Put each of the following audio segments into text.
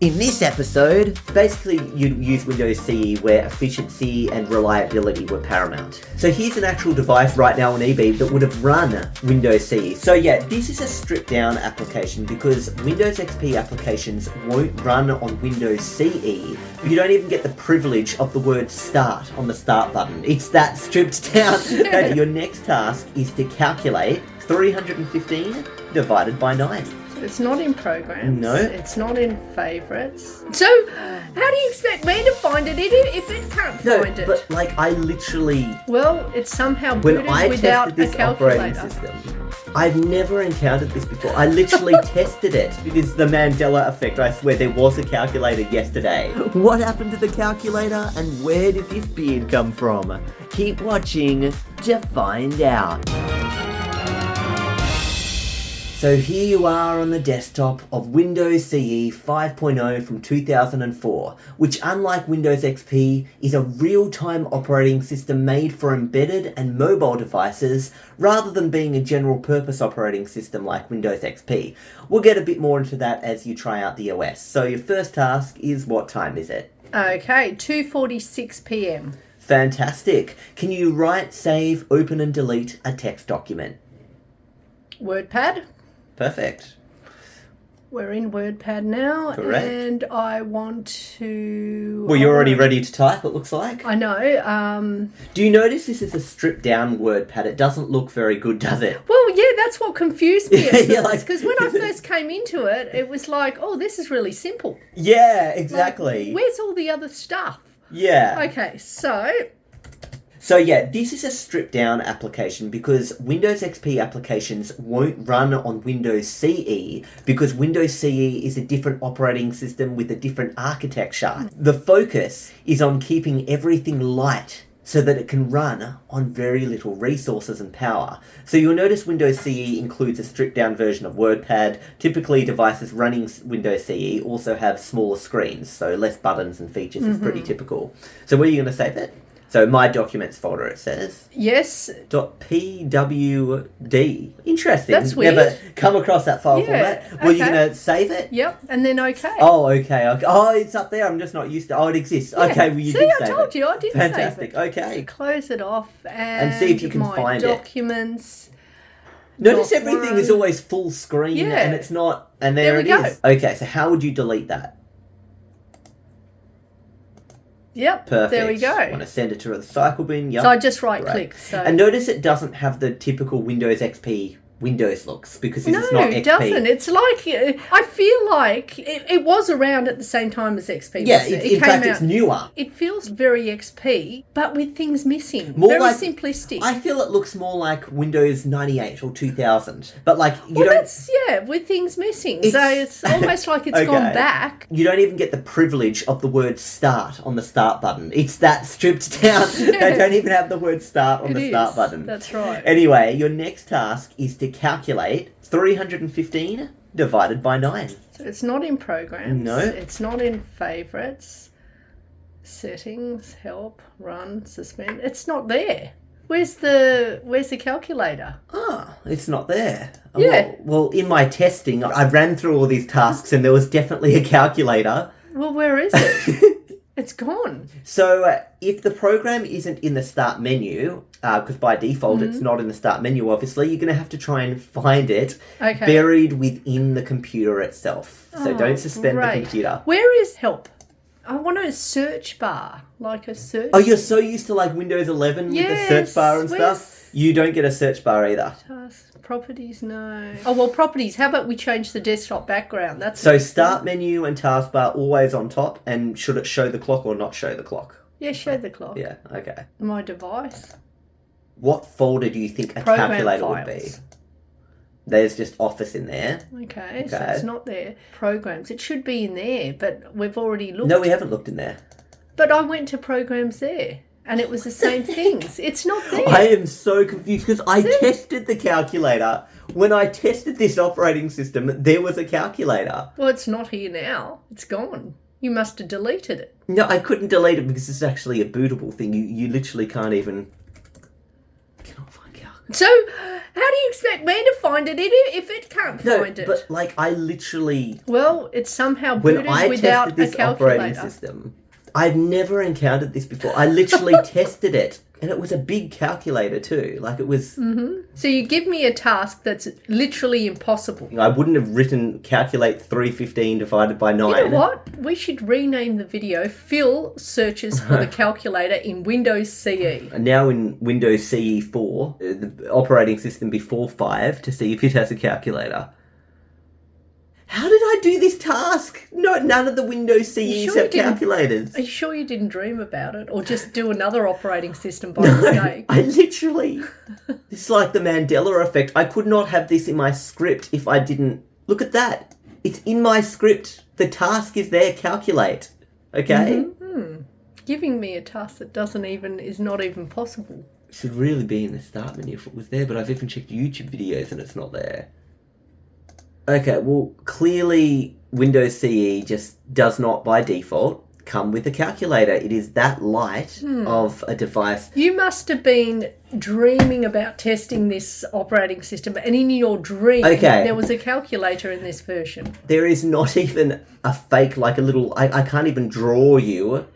In this episode, basically you'd use Windows CE where efficiency and reliability were paramount. So here's an actual device right now on eBay that would have run Windows CE. So yeah, this is a stripped down application because Windows XP applications won't run on Windows CE. You don't even get the privilege of the word start on the start button. It's that stripped down. And your next task is to calculate 315 divided by 9. It's not in programs. No. It's not in favourites. So, how do you expect me to find it if it can't find it? But like I literally... Well, it's somehow When booted I without tested this a operating calculator. system, I've never encountered this before. I literally tested it. It is the Mandela effect. I swear there was a calculator yesterday. What happened to the calculator and where did this beard come from? Keep watching to find out. So here you are on the desktop of Windows CE 5.0 from 2004, which unlike Windows XP is a real-time operating system made for embedded and mobile devices rather than being a general-purpose operating system like Windows XP. We'll get a bit more into that as you try out the OS. So your first task is, what time is it? Okay, 2:46 p.m. Fantastic. Can you write, save, open and delete a text document? WordPad. Perfect. We're in WordPad now. Correct. And I want to... Well, you're already ready to type, it looks like. I know. Do you notice this is a stripped down WordPad? It doesn't look very good, does it? Well, yeah, that's what confused me at Yeah, first. Because when I first came into it, it was like, oh, this is really simple. Yeah, exactly. Like, where's all the other stuff? Yeah. Okay, so... So yeah, this is a stripped down application because Windows XP applications won't run on Windows CE because Windows CE is a different operating system with a different architecture. The focus is on keeping everything light so that it can run on very little resources and power. So you'll notice Windows CE includes a stripped down version of WordPad. Typically devices running Windows CE also have smaller screens, so less buttons and features is pretty typical. So where are you going to save it? So my documents folder, it says. Yes. .pwd. Interesting. That's weird. Never come across that file format. Well, okay. you're going to save it? Yep, and then okay. Oh, okay. Oh, it's up there. I'm just not used to... Oh, it exists. Yeah. Okay, well, you See, did I save it. told you, I did Fantastic. save it. Okay. Close it off and see if you can my find it. documents. Notice Not everything one. is always full screen Yeah. and it's not... And there it we go. is. Okay, so how would you delete that? Yep, Perfect. there we go. Want to send it to the recycle bin? Yep. So I just right Great. click. So. And notice it doesn't have the typical Windows XP Windows looks because this is not XP. No, it doesn't. It's like, I feel like it was around at the same time as XP. Yeah, wasn't it? in fact, it's newer. It feels very XP, but with things missing. More very like, simplistic. I feel it looks more like Windows 98 or 2000. But like, you well, don't... that's, with things missing. So it's almost like it's Okay. gone back. You don't even get the privilege of the word start on the start button. It's that stripped down. They don't even have the word start on the start button. That's right. Anyway, your next task is to calculate 315 divided by 9. So it's not in programs. No. It's not in favourites. Settings, help, run, suspend. It's not there. Where's the calculator? Ah, it's not there. Yeah. Well, in my testing, I ran through all these tasks and there was definitely a calculator. Well, where is it? It's gone. So if the program isn't in the start menu, because by default it's not in the start menu, obviously, you're going to have to try and find it buried within the computer itself. So don't suspend the computer. Where is help? I want a search bar, like a search. Oh, you're so used to like Windows 11 with the search bar and stuff? You don't get a search bar either. Properties, no. Oh, well, properties. How about we change the desktop background? That's so start menu and taskbar always on top, and should it show the clock or not show the clock? Yeah, show the clock. Yeah, okay. My device. What folder do you think a Program calculator files. would be? There's just Office in there. Okay, so it's not there. Programs. It should be in there, but we've already looked. No, we haven't looked in there. But I went to programs there. And it was the same things. It's not there. I am so confused because I tested the calculator. When I tested this operating system, there was a calculator. Well, it's not here now. It's gone. You must have deleted it. No, I couldn't delete it because it's actually a bootable thing. You literally can't even... Cannot find calc. So, how do you expect me to find it if it can't find it? But like I literally, Well, it's somehow when booted I without tested this a calculator. operating system, I've never encountered this before. I literally tested it, and it was a big calculator too. Like it was. So you give me a task that's literally impossible. I wouldn't have written calculate 315 divided by 9. You know what? We should rename the video Phil searches for the calculator in Windows CE. And now in Windows CE 4, the operating system before 5, to see if it has a calculator. How did I do this task? No, none of the Windows CEs have calculators. Are you sure you didn't dream about it? Or just do another operating system by mistake? I literally... This is like the Mandela effect. I could not have this in my script if I didn't... Look at that. It's in my script. The task is there, calculate. Okay? Giving me a task that is not even possible. It should really be in the start menu if it was there, but I've even checked YouTube videos and it's not there. Okay, well, clearly Windows CE just does not, by default, come with a calculator. It is that light of a device. You must have been dreaming about testing this operating system, and in your dream, there was a calculator in this version. There is not even a fake, like a little... I can't even draw you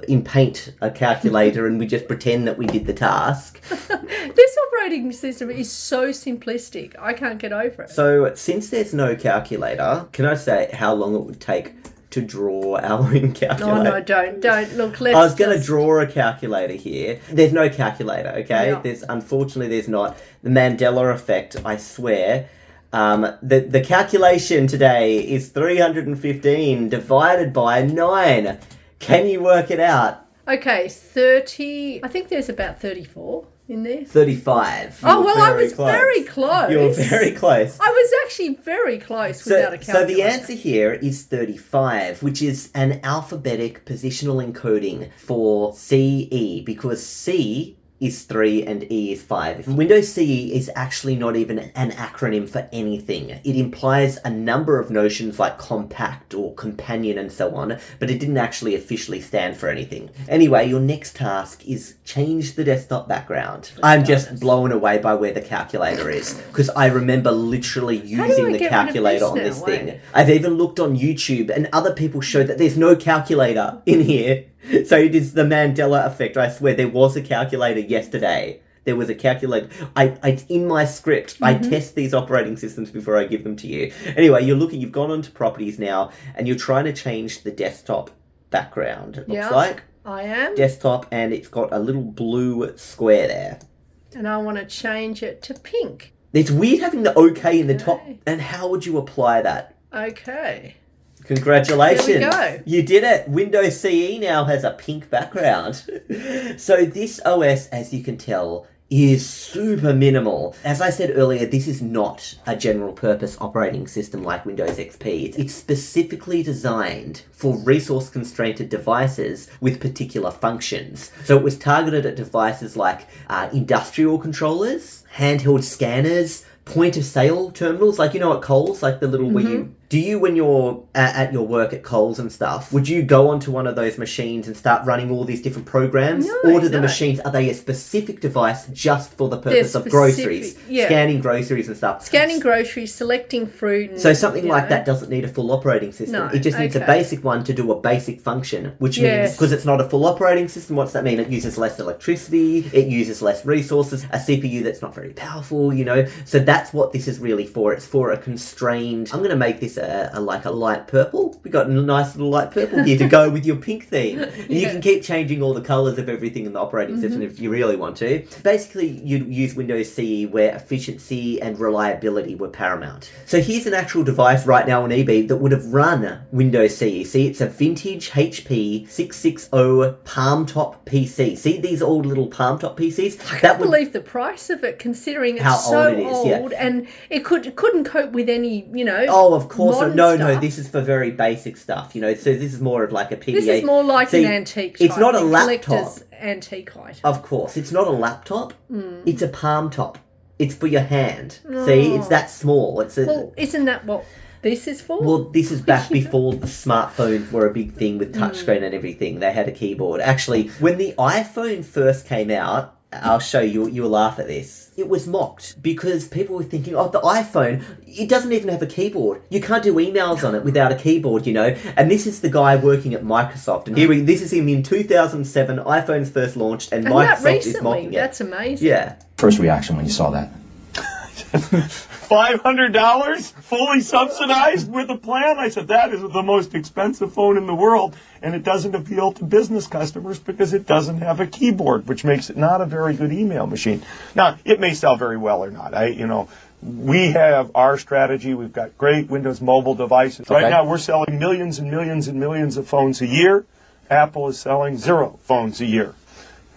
in Paint a calculator and we just pretend that we did the task. This operating system is so simplistic. I can't get over it. So, since there's no calculator, can I say how long it would take to draw our own calculator? Oh, no, don't. Look, I was going to draw a calculator here. There's no calculator, okay? Yeah. Unfortunately, there's not. The Mandela effect, I swear. The calculation today is 315 divided by 9. Can you work it out? Okay, 30... I think there's about 34 in there. 35. Oh, well, I was very close. You were very close. I was actually very close without a calculator. So the answer here is 35, which is an alphabetic positional encoding for CE, because C is 3 and E is 5. Windows CE is actually not even an acronym for anything. It implies a number of notions like compact or companion and so on, but it didn't actually officially stand for anything. Anyway, your next task is change the desktop background. I'm just blown away by where the calculator is, because I remember literally using the calculator on this thing. I've even looked on YouTube and other people show that there's no calculator in here. So it is the Mandela effect. I swear there was a calculator yesterday. There was a calculator. It's in my script. I test these operating systems before I give them to you. Anyway, you've gone onto properties now and you're trying to change the desktop background. It looks like. I am. Desktop, and it's got a little blue square there. And I want to change it to pink. It's weird having the OK in the top. And how would you apply that? Okay. Congratulations. There we go. You did it. Windows CE now has a pink background. So this OS, as you can tell, is super minimal. As I said earlier, this is not a general purpose operating system like Windows XP. It's specifically designed for resource constrained devices with particular functions. So it was targeted at devices like industrial controllers, handheld scanners, point of sale terminals, like, you know, at Coles, like the little where you... Do you, when you're at your work at Coles and stuff, would you go onto one of those machines and start running all these different programs? No, or do the machines, are they a specific device just for the purpose of groceries? Yeah. Scanning groceries and stuff. Scanning groceries, selecting fruit. And, so something like that doesn't need a full operating system. No, it just needs a basic one to do a basic function, which means, because it's not a full operating system, what's that mean? It uses less electricity, it uses less resources, a CPU that's not very powerful, you know? So that's what this is really for. It's for a constrained... I'm going to make this like a light purple. We got a nice little light purple here to go with your pink theme. And you can keep changing all the colours of everything in the operating system if you really want to. Basically, you'd use Windows CE where efficiency and reliability were paramount. So here's an actual device right now on eBay that would have run Windows CE. See, it's a vintage HP 660 palm top PC. See these old little palm top PCs? I can't believe the price of it, considering it's so old and it couldn't cope with any, you know. Oh, of course. No, stuff. this is for very basic stuff, you know. So this is more of like a PDA. This is more like an antique type. It's not a laptop. Collector's antique item. Of course. It's not a laptop. It's a palm top. It's for your hand. See, it's that small. Well, isn't that what this is for? Well, this is back before the smartphones were a big thing with touchscreen and everything. They had a keyboard. Actually, when the iPhone first came out, I'll show you. You'll laugh at this. It was mocked because people were thinking, oh, the iPhone, it doesn't even have a keyboard. You can't do emails on it without a keyboard, you know. And this is the guy working at Microsoft. And this is him in 2007. iPhone's first launched, and Microsoft is mocking it. That's amazing. Yeah. First reaction when you saw that? $500 fully subsidized with a plan? I said, that is the most expensive phone in the world, and it doesn't appeal to business customers because it doesn't have a keyboard, which makes it not a very good email machine. Now, it may sell very well or not. We have our strategy. We've got great Windows mobile devices. Okay. Right now, we're selling millions and millions and millions of phones a year. Apple is selling 0 phones a year.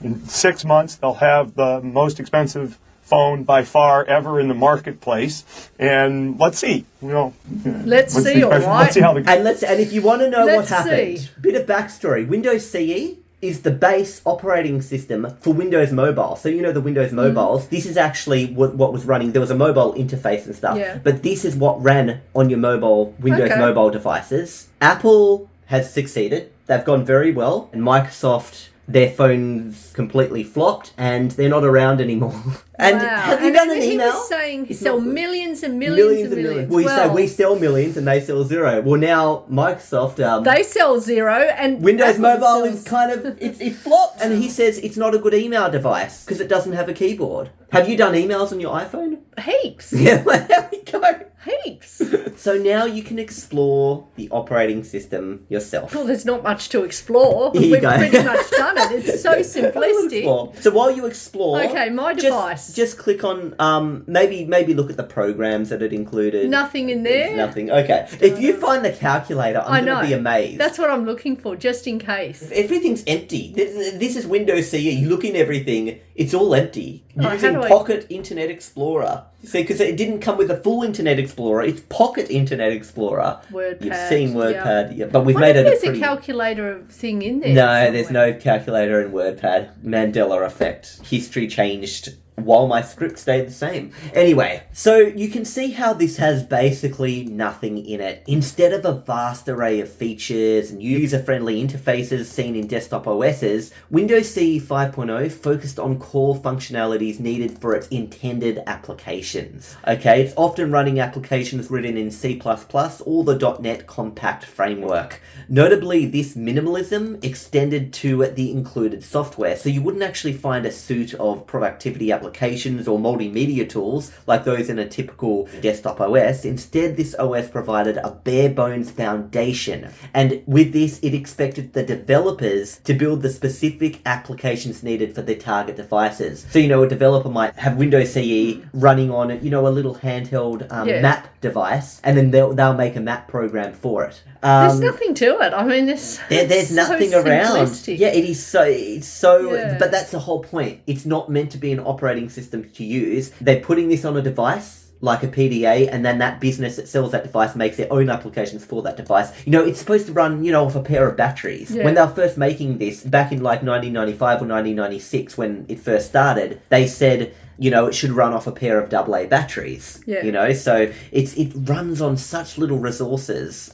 In 6 months, they'll have the most expensive phone by far ever in the marketplace, and let's see. Let's see, all right. Let's see how and if you want to know what happened, bit of backstory. Windows CE is the base operating system for Windows Mobile. So you know the Windows mobiles. This is actually what was running. There was a mobile interface and stuff, but this is what ran on your Windows mobile devices. Apple has succeeded. They've gone very well, and Microsoft, their phones completely flopped, and they're not around anymore. And have you done an email? He was saying he sell millions and millions and millions. Well, you say we sell millions and they sell 0. Well, now Microsoft... they sell 0 and... Windows Mobile is kind of... It flopped. And he says it's not a good email device because it doesn't have a keyboard. Have you done emails on your iPhone? Heaps. Yeah, well, there we go. Heaps. So now you can explore the operating system yourself. Well, there's not much to explore. Here you We've go. pretty much done it. It's so simplistic. So while you explore... Okay, my device. Just click on... maybe look at the programs that it included. Nothing in there? Nothing. Okay. If you find the calculator, I'm going to be amazed. That's what I'm looking for, just in case. Everything's empty. This is Windows CE. You look in everything, it's all empty. Using how do Pocket Internet Explorer. See, because it didn't come with a full Internet Explorer. It's Pocket Internet Explorer. WordPad. You've seen WordPad, but we've made it there's a calculator thing in there. No, there's no calculator in WordPad. Mandela effect. History changed while my script stayed the same. Anyway, so you can see how this has basically nothing in it. Instead of a vast array of features and user-friendly interfaces seen in desktop OSs, Windows CE 5.0 focused on core functionalities needed for its intended applications. Okay, it's often running applications written in C++ or the .NET Compact framework. Notably, this minimalism extended to the included software, so you wouldn't actually find a suite of productivity applications or multimedia tools like those in a typical desktop OS. Instead, this OS provided a bare bones foundation, and with this, it expected the developers to build the specific applications needed for their target devices. So, a developer might have Windows CE running on, a little handheld map device, and then they'll make a map program for it. There's nothing to it. I mean, there's nothing so around. simplistic. Yeah, it's so, but that's the whole point. It's not meant to be an operating system to use. They're putting this on a device, like a PDA, and then that business that sells that device makes their own applications for that device. It's supposed to run, off a pair of batteries. Yeah. When they were first making this, back in like 1995 or 1996, when it first started, they said, it should run off a pair of AA batteries. Yeah. So it runs on such little resources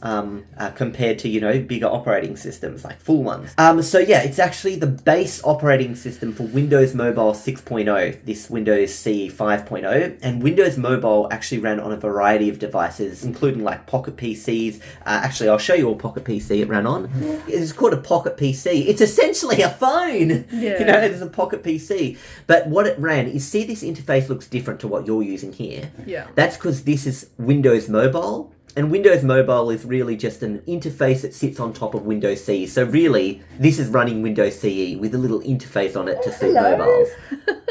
compared to, bigger operating systems, like full ones. It's actually the base operating system for Windows Mobile 6.0, this Windows CE 5.0, and Windows Mobile actually ran on a variety of devices, including like Pocket PCs. Actually, I'll show you a Pocket PC it ran on. It's called a Pocket PC. It's essentially a phone. Yeah. It's a Pocket PC. But what it ran is, see, this interface looks different to what you're using here. Yeah. That's because this is Windows Mobile, and Windows Mobile is really just an interface that sits on top of Windows CE. So really, this is running Windows CE with a little interface on it to suit mobiles.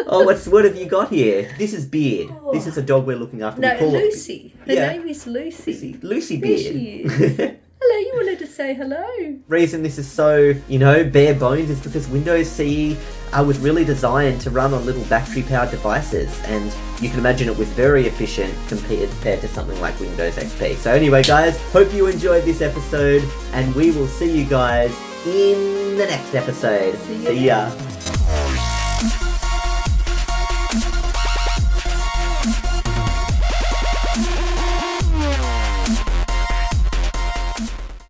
Oh, what have you got here? This is Beard. This is a dog we're looking after. No, Lucy. Her name is Lucy. Lucy There Beard. she is. Hello, you wanted to say hello. Reason this is so, bare bones is because Windows CE was really designed to run on little battery-powered devices, and you can imagine it was very efficient compared to something like Windows XP. So anyway, guys, hope you enjoyed this episode, and we will see you guys in the next episode. See ya. See ya.